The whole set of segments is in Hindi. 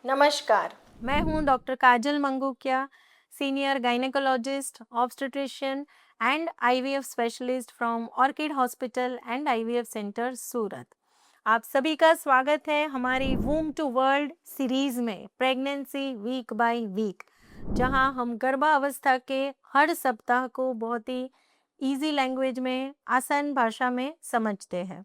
नमस्कार, मैं हूं doctor Kajal Mangukiya, senior gynaecologist, obstetrician and IVF specialist from Orchid hospital and IVF centre Surat. आप सभी का स्वागत है हमारी वूम टू वर्ल्ड सीरीज में प्रेगनेंसी वीक बाय वीक, जहां हम गर्भावस्था के हर सप्ताह को बहुत ही इजी लैंग्वेज में, आसान भाषा में समझते हैं।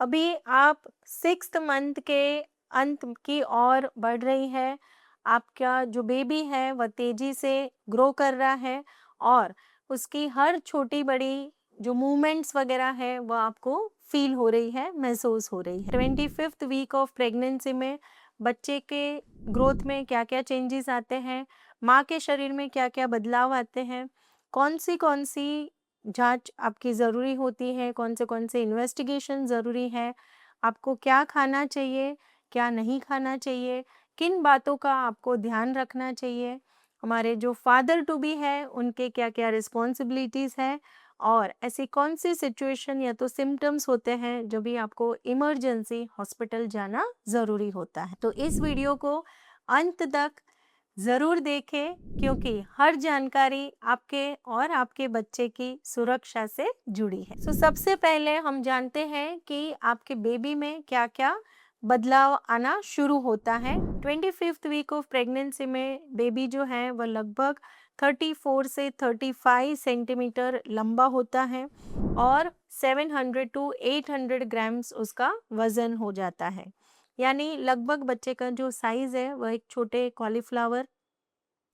अभी आप 6th मंथ के अंत की ओर बढ़ रही है। आपका जो बेबी है वह तेजी से ग्रो कर रहा है और उसकी हर छोटी बड़ी जो मूवमेंट्स वगैरह है वह आपको फील हो रही है, महसूस हो रही है। 25th वीक ऑफ प्रेगनेंसी में बच्चे के ग्रोथ में क्या क्या चेंजेस आते हैं, माँ के शरीर में क्या क्या बदलाव आते हैं, कौन सी जांच आपकी ज़रूरी होती है, कौन से इन्वेस्टिगेशन ज़रूरी है, आपको क्या खाना चाहिए, क्या नहीं खाना चाहिए, किन बातों का आपको ध्यान रखना चाहिए, हमारे जो फादर टू बी है उनके क्या-क्या रिस्पॉन्सिबिलिटीज़ हैं और ऐसी कौन सी सिचुएशन या तो सिम्टम्स होते हैं जो भी आपको इमरजेंसी हॉस्पिटल जाना ज़रूरी होता है। तो इस वीडियो को अंत तक ज़रूर देखें क्योंकि हर जानकारी आपके और आपके बच्चे की सुरक्षा से जुड़ी है। सबसे पहले हम जानते हैं कि आपके बेबी में क्या-क्या बदलाव आना शुरू होता है। 25th वीक ऑफ प्रेगनेंसी में बेबी जो है वह लगभग 34 से 35 सेंटीमीटर लंबा होता है और 700 टू 800 ग्राम्स उसका वज़न हो जाता है। यानी लगभग बच्चे का जो साइज़ है वह एक छोटे कॉलीफ्लावर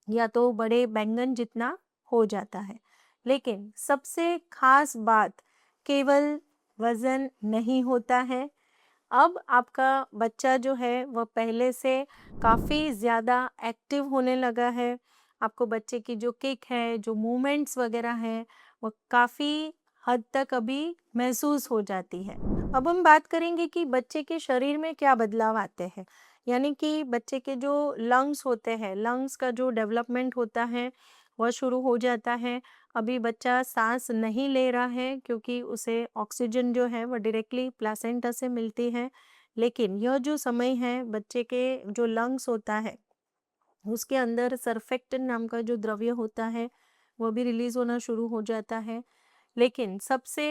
या तो बड़े बैंगन जितना हो जाता है। लेकिन सबसे खास बात केवल वज़न नहीं होता है। अब आपका बच्चा जो है वह पहले से काफ़ी ज़्यादा एक्टिव होने लगा है। आपको बच्चे की जो किक है, जो मूवमेंट्स वग़ैरह हैं, वो काफ़ी हद तक अभी महसूस हो जाती है। अब हम बात करेंगे कि बच्चे के शरीर में क्या बदलाव आते हैं। यानी कि बच्चे के जो लंग्स होते हैं, लंग्स का जो डेवलपमेंट होता है, वह शुरू हो जाता है। अभी बच्चा साँस नहीं ले रहा है क्योंकि उसे ऑक्सीजन जो है वो डायरेक्टली प्लेसेंटा से मिलती है। लेकिन यह जो समय है बच्चे के जो लंग्स होता है, उसके अंदर सर्फेक्टेंट नाम का जो द्रव्य होता है, वो भी रिलीज़ होना शुरू हो जाता है। लेकिन सबसे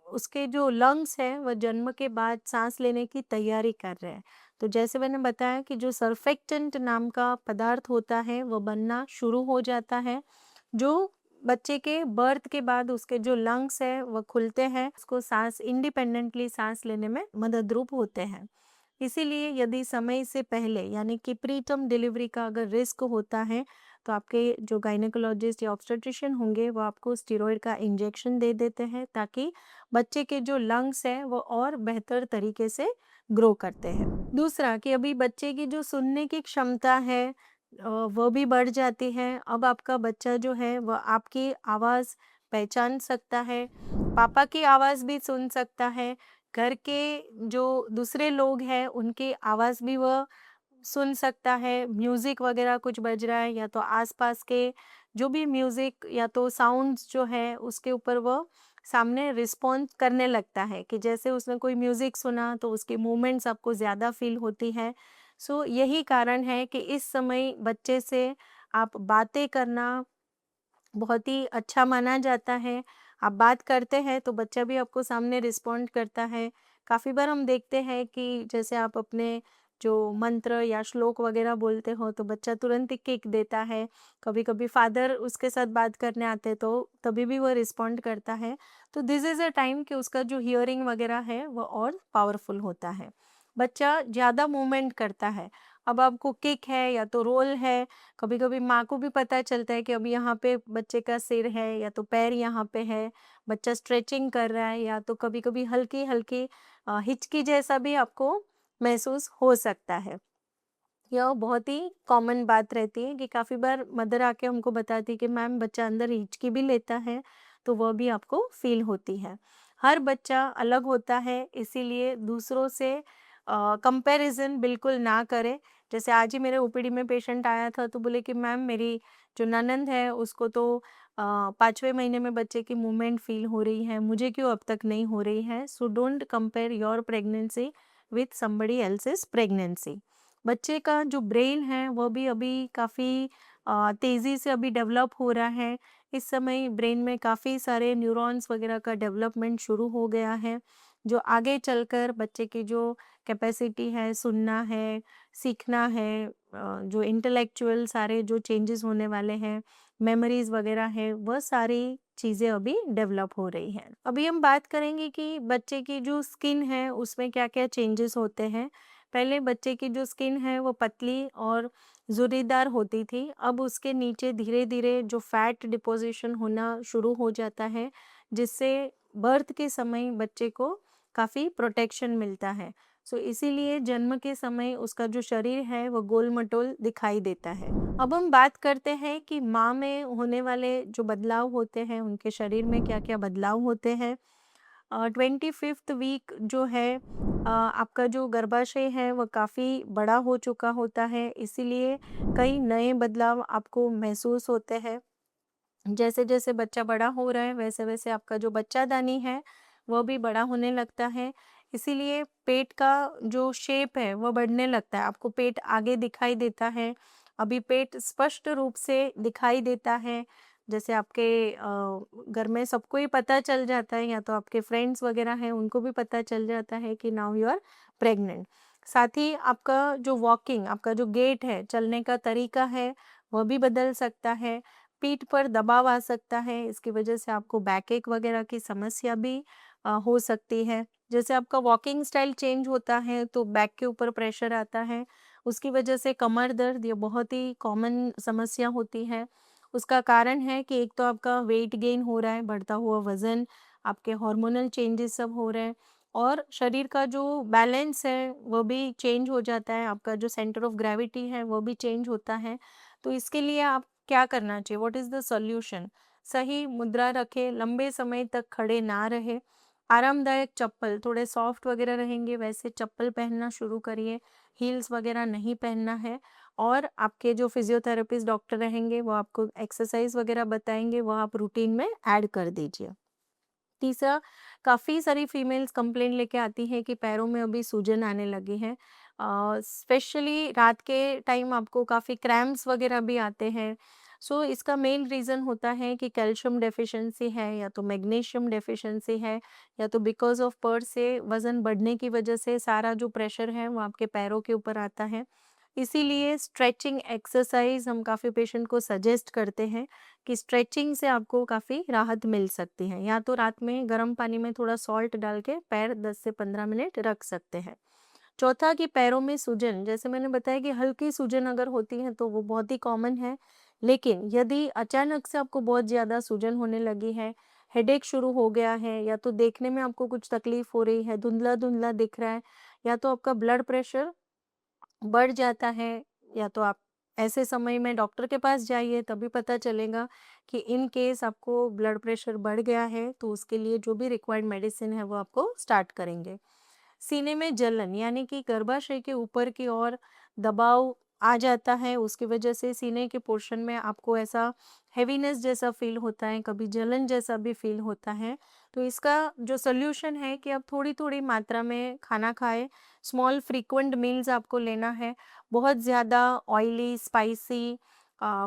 उसके जो लंग्स हैं वह जन्म के बाद सांस लेने की तैयारी कर रहे हैं। तो जैसे मैंने बताया कि जो सर्फेक्टेंट नाम का पदार्थ होता है वह बनना शुरू हो जाता है, जो बच्चे के बर्थ के बाद उसके जो लंग्स है वह खुलते हैं, उसको सांस इंडिपेंडेंटली सांस लेने में मददरूप होते हैं। इसीलिए यदि समय से पहले यानी कि प्रीटर्म डिलीवरी का अगर रिस्क होता है तो आपके जो गायनेकोलॉजिस्ट या ऑब्स्टेट्रिशियन होंगे वो आपको स्टेरॉइड का इंजेक्शन दे देते हैं ताकि बच्चे के जो लंग्स हैं वो और बेहतर तरीके से ग्रो करते हैं। दूसरा कि अभी बच्चे की जो सुनने की क्षमता है वो भी बढ़ जाती है। अब आपका बच्चा जो है वह आपकी आवाज़ पहचान सकता है, पापा की आवाज़ भी सुन सकता है, घर के जो दूसरे लोग हैं उनकी आवाज़ भी वह सुन सकता है, म्यूज़िक वगैरह कुछ बज रहा है या तो आस-पास के जो भी म्यूज़िक या तो साउंड्स जो है उसके ऊपर वह सामने रिस्पॉन्ड करने लगता है कि जैसे उसने कोई म्यूज़िक सुना तो उसकी मूवमेंट्स आपको ज़्यादा फ़ील होती है। यही कारण है कि इस समय बच्चे से आप बातें करना बहुत ही अच्छा माना जाता है। आप बात करते हैं तो बच्चा भी आपको सामने रिस्पॉन्ड करता है। काफ़ी बार हम देखते हैं कि जैसे आप अपने जो मंत्र या श्लोक वगैरह बोलते हो तो बच्चा तुरंत ही किक देता है। कभी-कभी फादर उसके साथ बात करने आते तो तभी भी वो रिस्पॉन्ड करता है। तो दिस इज़ अ टाइम कि उसका जो हियरिंग वगैरह है वो और पावरफुल होता है। बच्चा ज़्यादा मूवमेंट करता है। अब आपको किक है या तो रोल है, कभी-कभी माँ को भी पता चलता है कि अभी यहाँ पे बच्चे का सिर है या तो पैर यहाँ पे है, बच्चा स्ट्रेचिंग कर रहा है या तो कभी-कभी हल्की-हल्की हिचकी जैसा भी आपको महसूस हो सकता है। यह बहुत ही कॉमन बात रहती है कि काफ़ी बार मदर आके हमको बताती है कि मैम बच्चा अंदर हिचकी भी लेता है, तो वह भी आपको फ़ील होती है। हर बच्चा अलग होता है इसीलिए दूसरों से कंपैरिज़न बिल्कुल ना करें। जैसे आज ही मेरे ओपीडी में पेशेंट आया था तो बोले कि मैम मेरी जो ननंद है उसको तो 5वें महीने में बच्चे की मूवमेंट फ़ील हो रही है, मुझे क्यों अब तक नहीं हो रही है? So don't compare your pregnancy with somebody else's pregnancy. बच्चे का जो ब्रेन है वो भी अभी काफ़ी तेज़ी से अभी डेवलप हो रहा है। इस समय ब्रेन में काफ़ी सारे न्यूरॉन्स वगैरह का डेवलपमेंट शुरू हो गया है, जो आगे चलकर बच्चे की जो कैपेसिटी है, सुनना है, सीखना है, जो इंटेलेक्चुअल सारे जो चेंजेस होने वाले हैं, मेमोरीज़ वगैरह है, वह सारी चीज़ें अभी डेवलप हो रही हैं। अभी हम बात करेंगे कि बच्चे की जो स्किन है उसमें क्या-क्या चेंजेस होते हैं। पहले बच्चे की जो स्किन है वो पतली और ज़ुर्रीदार होती थी, अब उसके नीचे धीरे-धीरे जो फैट डिपोज़िशन होना शुरू हो जाता है, जिससे बर्थ के समय बच्चे को काफ़ी प्रोटेक्शन मिलता है। सो इसीलिए जन्म के समय उसका जो शरीर है वो गोल-मटोल दिखाई देता है। अब हम बात करते हैं कि माँ में होने वाले जो बदलाव होते हैं, उनके शरीर में क्या-क्या बदलाव होते हैं। 25th वीक जो है आपका जो गर्भाशय है वो काफ़ी बड़ा हो चुका होता है, इसीलिए कई नए बदलाव आपको महसूस होते हैं। जैसे-जैसे बच्चा बड़ा हो रहा है, वैसे-वैसे आपका जो बच्चादानी है, वो भी बड़ा होने लगता है। इसीलिए पेट का जो शेप है, वो बढ़ने लगता है। आपको पेट आगे दिखाई देता है। अभी पेट स्पष्ट रूप से दिखाई देता है। जैसे आपके घर में सबको ही पता चल जाता है या तो आपके फ्रेंड्स वगैरह हैं, उनको भी पता चल जाता है कि नाउ यू आर प्रेग्नेंट। साथ ही आपका जो वॉकिंग, आपका जो गेट है, चलने का तरीका है, वह भी बदल सकता है। पीठ पर दबाव आ सकता है, इसकी वजह से आपको बैकएक वगैरह की समस्या भी हो सकती है। जैसे आपका वॉकिंग स्टाइल चेंज होता है तो बैक के ऊपर प्रेशर आता है, उसकी वजह से कमर दर्द ये बहुत ही कॉमन समस्या होती है। उसका कारण है कि एक तो आपका वेट गेन हो रहा है, बढ़ता हुआ वज़न, आपके हार्मोनल चेंजेस सब हो रहे हैं और शरीर का जो बैलेंस है वो भी चेंज हो जाता है, आपका जो सेंटर ऑफ ग्रेविटी है वो भी चेंज होता है। तो इसके लिए आप क्या करना चाहिए? What is the solution? सही मुद्रा रखें, लंबे समय तक खड़े ना रहें, आरामदायक चप्पल, थोड़े सॉफ्ट वगैरह रहेंगे वैसे चप्पल पहनना शुरू करिए, हील्स वगैरह नहीं पहनना है और आपके जो फिज़ियोथेरेपिस्ट डॉक्टर रहेंगे वो आपको एक्सरसाइज़ वगैरह बताएँगे, वो आप रूटीन में ऐड कर दीजिए। तीसरा, काफ़ी सारी फीमेल्स कंप्लेंट लेके आती हैं कि पैरों में अभी सूजन आने लगी है। स्पेशली रात के टाइम आपको काफ़ी क्रैम्प्स वगैरह भी आते हैं। सो इसका मेन रीज़न होता है कि कैल्शियम डेफिशिएंसी है या तो मैग्नीशियम डेफिशिएंसी है या तो बिकॉज़ ऑफ पर्स से वज़न बढ़ने की वजह से सारा जो प्रेशर है वो आपके पैरों के ऊपर आता है। इसीलिए स्ट्रेचिंग एक्सरसाइज़ हम काफ़ी पेशेंट को सजेस्ट करते हैं कि स्ट्रेचिंग से आपको काफ़ी राहत मिल सकती है। या तो रात में गर्म पानी में थोड़ा सॉल्ट डाल के पैर 10 से 15 मिनट रख सकते हैं। चौथा कि पैरों में सूजन, जैसे मैंने बताया कि हल्की सूजन अगर होती है तो वो बहुत ही कॉमन है। लेकिन यदि अचानक से आपको बहुत ज़्यादा सूजन होने लगी है, हेडेक शुरू हो गया है या तो देखने में आपको कुछ तकलीफ़ हो रही है, धुंधला-धुंधला दिख रहा है या तो आपका ब्लड प्रेशर बढ़ जाता है या तो आप ऐसे समय में डॉक्टर के पास जाइए तभी पता चलेगा कि इन केस आपको ब्लड प्रेशर बढ़ गया है तो उसके लिए जो भी रिक्वायर्ड मेडिसिन है वो आपको स्टार्ट करेंगे। सीने में जलन यानी कि गर्भाशय के ऊपर की ओर दबाव आ जाता है, उसकी वजह से सीने के पोर्शन में आपको ऐसा हेवीनेस जैसा फील होता है, कभी जलन जैसा भी फील होता है। तो इसका जो सॉल्यूशन है कि आप थोड़ी-थोड़ी मात्रा में खाना खाएँ, स्मॉल फ्रीक्वेंट मील्स आपको लेना है। बहुत ज़्यादा ऑयली, स्पाइसी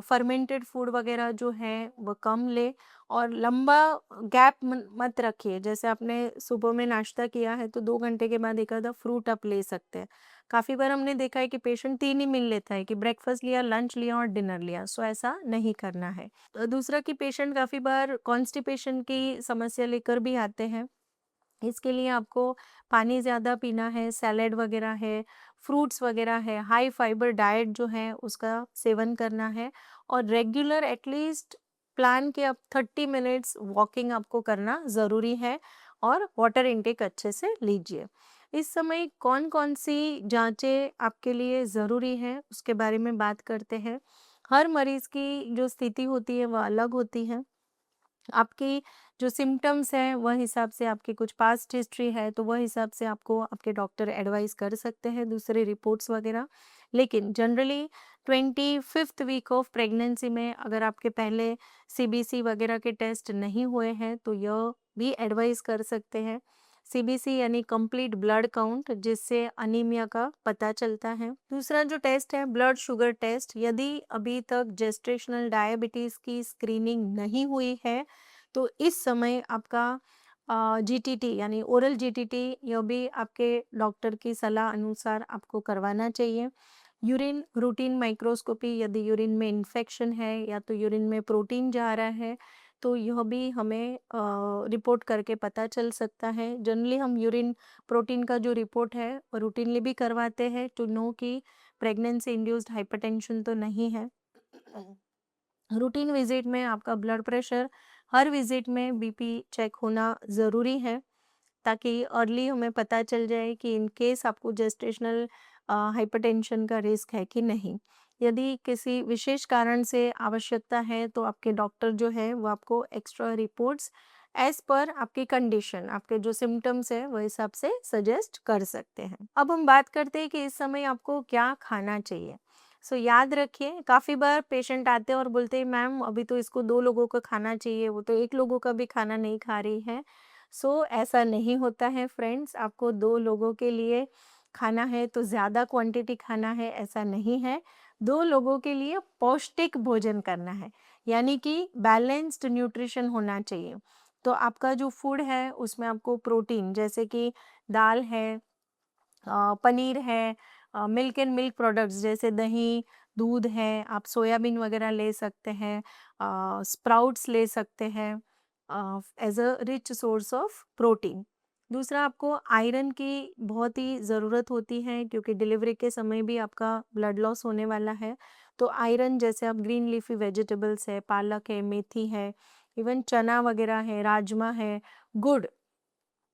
फर्मेंटेड फूड वगैरह जो है वो कम लें और लंबा गैप मत रखिए। जैसे आपने सुबह में नाश्ता किया है तो 2 घंटे के बाद एक आधा फ्रूट आप ले सकते हैं। काफ़ी बार हमने देखा है कि पेशेंट 3 ही मील लेता है कि ब्रेकफ़ास्ट लिया, लंच लिया और डिनर लिया। सो ऐसा नहीं करना है। दूसरा कि पेशेंट काफ़ी बार कॉन्स्टिपेशन की समस्या लेकर भी आते हैं। इसके लिए आपको पानी ज़्यादा पीना है, सैलेड वगैरह है, फ्रूट्स वगैरह है, हाई फाइबर डाइट जो है उसका सेवन करना है और रेगुलर एटलीस्ट प्लान के आप 30 मिनट्स वॉकिंग आपको करना ज़रूरी है और वाटर इनटेक अच्छे से लीजिए। इस समय कौन-कौन सी जाँचें आपके लिए ज़रूरी हैं, उसके बारे में बात करते हैं। हर मरीज़ की जो स्थिति होती है, वह अलग होती है। आपकी जो सिम्पटम्स हैं, वह हिसाब से आपकी कुछ पास्ट हिस्ट्री है, तो वह हिसाब से आपको आपके डॉक्टर एडवाइस कर सकते हैं, दूसरे रिपोर्ट्स वगैरह। लेकिन generally 25th week of pregnancy में अगर आपके पहले सीबीसी वगैरह के टेस्ट नहीं हुए हैं तो यह भी एडवाइस कर सकते हैं। सीबीसी यानी कंप्लीट ब्लड काउंट, जिससे अनीमिया का पता चलता है। दूसरा जो टेस्ट है ब्लड शुगर टेस्ट, यदि अभी तक जेस्टेशनल डायबिटीज की स्क्रीनिंग नहीं हुई है तो इस समय आपका जीटीटी यानी ओरल जीटीटी यह भी आपके डॉक्टर की सलाह अनुसार आपको करवाना चाहिए। यूरिन रूटीन माइक्रोस्कोपी, यदि यूरिन में इन्फेक्शन है या तो यूरिन में प्रोटीन जा रहा है तो यह भी हमें रिपोर्ट करके पता चल सकता है। जनरली हम यूरिन प्रोटीन का जो रिपोर्ट है वो रूटीनली भी करवाते हैं टू नो कि प्रेगनेंसी इंड्यूस्ड हाइपरटेंशन तो नहीं है। रूटीन विजिट में आपका ब्लड प्रेशर, हर विजिट में बीपी चेक होना ज़रूरी है ताकि अर्ली हमें पता चल जाए कि इन केस आपको जेस्टेशनल हाइपरटेंशन का रिस्क है कि नहीं। यदि किसी विशेष कारण से आवश्यकता है तो आपके डॉक्टर जो है वो आपको एक्स्ट्रा रिपोर्ट्स एज पर आपकी कंडीशन, आपके जो सिम्टम्स है वो हिसाब से सजेस्ट कर सकते हैं। अब हम बात करते हैं कि इस समय आपको क्या खाना चाहिए। याद रखिए, काफ़ी बार पेशेंट आते हैं और बोलते हैं मैम अभी तो इसको 2 लोगों का खाना चाहिए, वो तो 1 लोगों का भी खाना नहीं खा रही है। ऐसा नहीं होता है फ्रेंड्स, आपको 2 लोगों के लिए खाना है तो ज़्यादा क्वांटिटी खाना है, ऐसा नहीं है। 2 लोगों के लिए पौष्टिक भोजन करना है, यानी कि बैलेंस्ड न्यूट्रिशन होना चाहिए। तो आपका जो फूड है उसमें आपको प्रोटीन जैसे कि दाल है, पनीर है, मिल्क एंड मिल्क प्रोडक्ट्स जैसे दही, दूध है, आप सोयाबीन वगैरह ले सकते हैं, स्प्राउट्स ले सकते हैं as a rich source of protein. दूसरा, आपको आयरन की बहुत ही ज़रूरत होती है क्योंकि डिलीवरी के समय भी आपका ब्लड लॉस होने वाला है। तो आयरन जैसे आप ग्रीन लीफी वेजिटेबल्स है, पालक है, मेथी है, इवन चना वगैरह है, राजमा है, गुड़,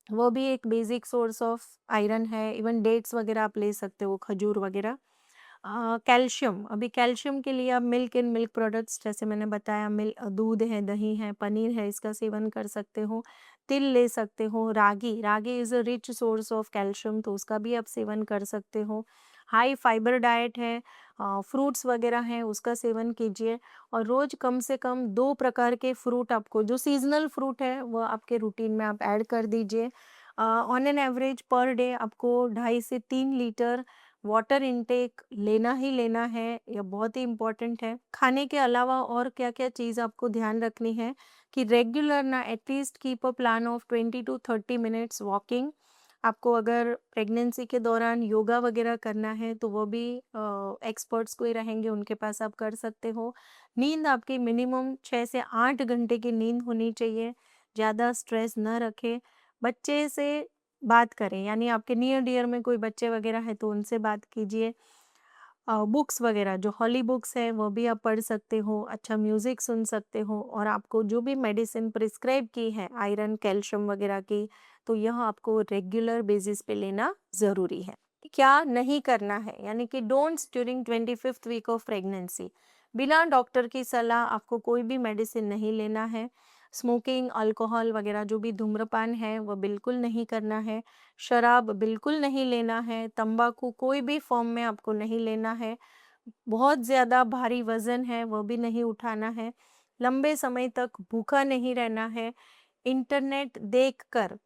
वो भी एक बेसिक सोर्स ऑफ आयरन है। इवन डेट्स वगैरह आप ले सकते हो, खजूर वगैरह। कैल्शियम, अभी कैल्शियम के लिए आप मिल्क एंड मिल्क प्रोडक्ट्स जैसे मैंने बताया, दूध है, दही है, पनीर है, इसका सेवन कर सकते हो। तिल ले सकते हो, ragi, ragi is a rich source of calcium, तो उसका भी आप सेवन कर सकते हो। हाई फाइबर डाइट है, फ्रूट्स वगैरह हैं उसका सेवन कीजिए और रोज़ कम से कम 2 प्रकार के फ्रूट, आपको जो सीज़नल फ्रूट है वो आपके रूटीन में आप ऐड कर दीजिए। On an average per day आपको 2.5 से 3 लीटर वाटर इनटेक लेना ही लेना है, यह बहुत ही इम्पोर्टेंट है। खाने के अलावा और क्या-क्या चीज़ आपको ध्यान रखनी है कि रेगुलर ना at least keep a plan of 20 to 30 minutes walking. आपको अगर प्रेगनेंसी के दौरान योगा वगैरह करना है तो वो भी एक्सपर्ट्स कोई रहेंगे उनके पास आप कर सकते हो। नींद आपकी मिनिमम 6 से 8 घंटे की नींद होनी चाहिए, ज़्यादा स्ट्रेस न रखें। बच्चे से बात करें, यानी आपके नियर डियर में कोई बच्चे वगैरह हैं तो उनसे बात कीजिए। बुक्स वगैरह जो हॉली बुक्स है वो भी आप पढ़ सकते हो, अच्छा म्यूज़िक सुन सकते हो और आपको जो भी मेडिसिन प्रिस्क्राइब की है आयरन, कैल्शियम वगैरह की, तो यह आपको रेगुलर बेसिस पे लेना ज़रूरी है। क्या नहीं करना है, यानी कि don'ts during 25th week of pregnancy, बिना डॉक्टर की सलाह आपको कोई भी मेडिसिन नहीं लेना है। स्मोकिंग, अल्कोहल वगैरह जो भी धूम्रपान है वो बिल्कुल नहीं करना है। शराब बिल्कुल नहीं लेना है, तंबाकू कोई भी फॉर्म में आपको नहीं लेना है। बहुत ज़्यादा भारी वज़न है वो भी नहीं उठाना है। लंबे समय तक भूखा नहीं रहना है। इंटरनेट देखकर,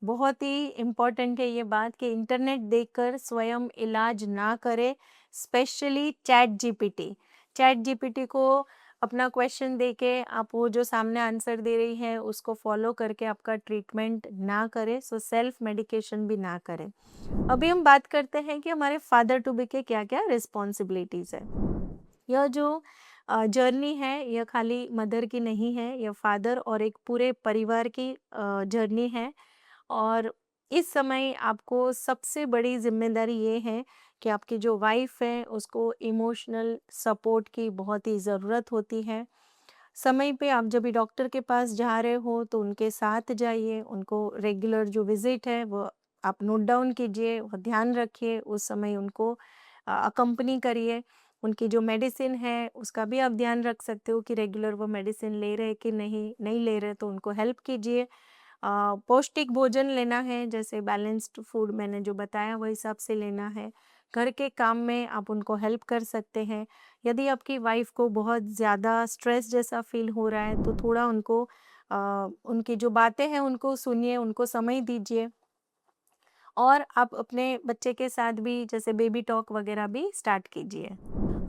बहुत ही इम्पोर्टेंट है ये बात कि इंटरनेट देखकर स्वयं इलाज ना करें, specially chat GPT. Chat GPT को अपना क्वेश्चन देके आप वो जो सामने आंसर दे रही है उसको फॉलो करके आपका ट्रीटमेंट ना करें, सेल्फ मेडिकेशन भी ना करें। अभी हम बात करते हैं कि हमारे फादर टू बी के क्या-क्या रिस्पॉन्सिबिलिटीज़ है। यह जो जर्नी है यह खाली मदर की नहीं है, यह फादर और एक पूरे परिवार की जर्नी है। और इस समय आपको सबसे बड़ी ज़िम्मेदारी ये है कि आपकी जो वाइफ़ है उसको इमोशनल सपोर्ट की बहुत ही ज़रूरत होती है। समय पे आप जब भी डॉक्टर के पास जा रहे हो तो उनके साथ जाइए, उनको रेगुलर जो विज़िट है वो आप नोट डाउन कीजिए, वो ध्यान रखिए, उस समय उनको अकम्पनी करिए। उनकी जो मेडिसिन है उसका भी आप ध्यान रख सकते हो कि रेगुलर वो मेडिसिन ले रहे हैं कि नहीं, नहीं ले रहे तो उनको हेल्प कीजिए। पौष्टिक भोजन लेना है, जैसे बैलेंस्ड फूड मैंने जो बताया वो हिसाब से लेना है। घर के काम में आप उनको हेल्प कर सकते हैं। यदि आपकी वाइफ़ को बहुत ज़्यादा स्ट्रेस जैसा फ़ील हो रहा है, तो थोड़ा उनको उनकी जो बातें हैं उनको सुनिए, उनको समय दीजिए। और आप अपने बच्चे के साथ भी जैसे बेबी टॉक वगैरह भी स्टार्ट कीजिए।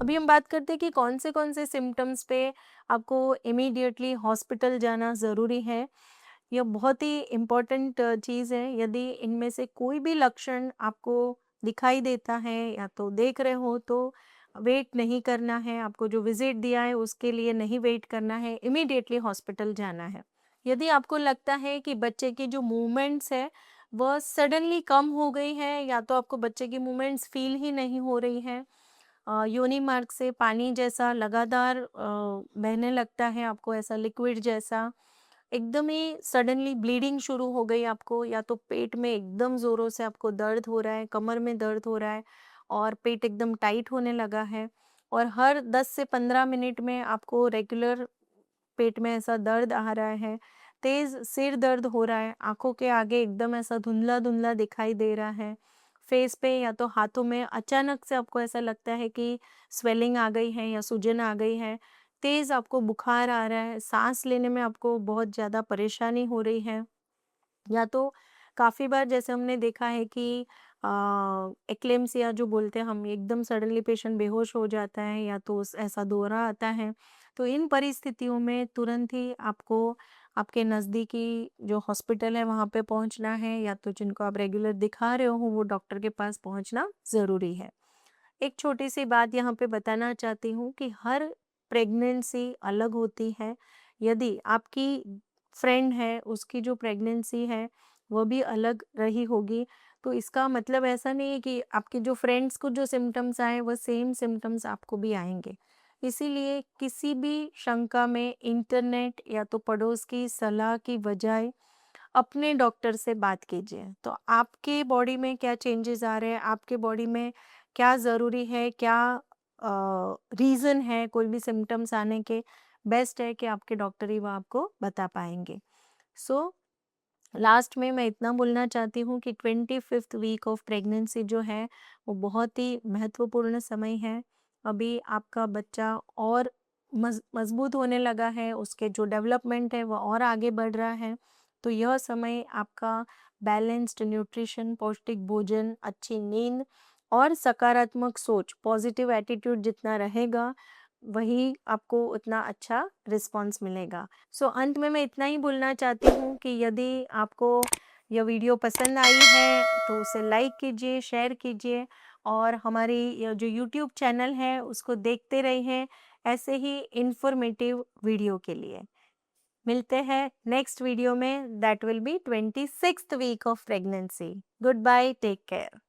अभी हम बात करते हैं कि कौन से सिम्पटम्स पे आपको इमीडिएटली हॉस्पिटल जाना ज़रूरी है। यह बहुत ही इम्पोर्टेंट चीज़ है। यदि इनमें से कोई भी लक्षण आपको दिखाई देता है या तो देख रहे हो, तो वेट नहीं करना है, आपको जो विज़िट दिया है उसके लिए नहीं वेट करना है, इमीडिएटली हॉस्पिटल जाना है। यदि आपको लगता है कि बच्चे की जो मूवमेंट्स है वह सडनली कम हो गई है, या तो आपको बच्चे की मूवमेंट्स फ़ील ही नहीं हो रही हैं, योनि मार्ग से पानी जैसा लगातार बहने लगता है, आपको ऐसा लिक्विड जैसा, एकदम ही सडनली ब्लीडिंग शुरू हो गई आपको, या तो पेट में एकदम ज़ोरों से आपको दर्द हो रहा है, कमर में दर्द हो रहा है और पेट एकदम टाइट होने लगा है, और हर 10 से 15 मिनट में आपको रेगुलर पेट में ऐसा दर्द आ रहा है, तेज़ सिर दर्द हो रहा है, आँखों के आगे एकदम ऐसा धुंधला-धुंधला दिखाई दे रहा है, फेस पे या तो हाथों में अचानक से आपको ऐसा लगता है कि स्वेलिंग आ गई है या सूजन आ गई है, तेज़ आपको बुखार आ रहा है, साँस लेने में आपको बहुत ज़्यादा परेशानी हो रही है। या तो काफ़ी बार जैसे हमने देखा है कि एक्लेम्सिया जो बोलते हैं हम, एकदम सडनली पेशेंट बेहोश हो जाता है या तो ऐसा दौरा आता है। तो इन परिस्थितियों में तुरंत ही आपको आपके नज़दीकी जो हॉस्पिटल है वहाँ पे पहुँचना है, या तो जिनको आप रेगुलर दिखा रहे हो वो डॉक्टर के पास पहुँचना ज़रूरी है। एक छोटी-सी बात यहाँ पे बताना चाहती हूँ कि हर प्रेगनेंसी अलग होती है। यदि आपकी फ्रेंड है, उसकी जो प्रेगनेंसी है, वो भी अलग रही होगी, तो इसका मतलब ऐसा नहीं है कि आपके जो फ्रेंड्स को जो सिम्पटम्स आए, वो सेम सिम्पटम्स आपको भी आएँगे। इसीलिए किसी भी शंका में इंटरनेट या तो पड़ोस की सलाह की बजाय अपने डॉक्टर से बात कीजिए। तो आपके बॉडी में क्या चेंजेस आ रहे हैं, आपके बॉडी में क्या ज़रूरी है, क्या रीज़न है कोई भी सिम्पटम्स आने के, बेस्ट है कि आपके डॉक्टर ही वो आपको बता पाएँगे। सो लास्ट में मैं इतना बोलना चाहती हूँ कि 25th वीक ऑफ प्रेगनेंसी जो है, वो बहुत ही महत्वपूर्ण समय है। अभी आपका बच्चा और मज़बूत होने लगा है, उसके जो डेवलपमेंट है वो और आगे बढ़ रहा है। तो यह समय आपका बैलेंस्ड न्यूट्रिशन, पौष्टिक भोजन, अच्छी नींद और सकारात्मक सोच, पॉजिटिव एटीट्यूड जितना रहेगा, वही आपको उतना अच्छा रिस्पॉन्स मिलेगा। सो अंत में मैं इतना ही बोलना चाहती हूँ कि यदि आपको यह वीडियो पसंद आई है तो उसे लाइक कीजिए, शेयर कीजिए, और हमारी यह जो यूट्यूब चैनल है उसको देखते रहिए ऐसे ही इन्फॉर्मेटिव वीडियो के लिए। मिलते हैं नेक्स्ट वीडियो में, that will be 26th week of pregnancy. Goodbye, take care.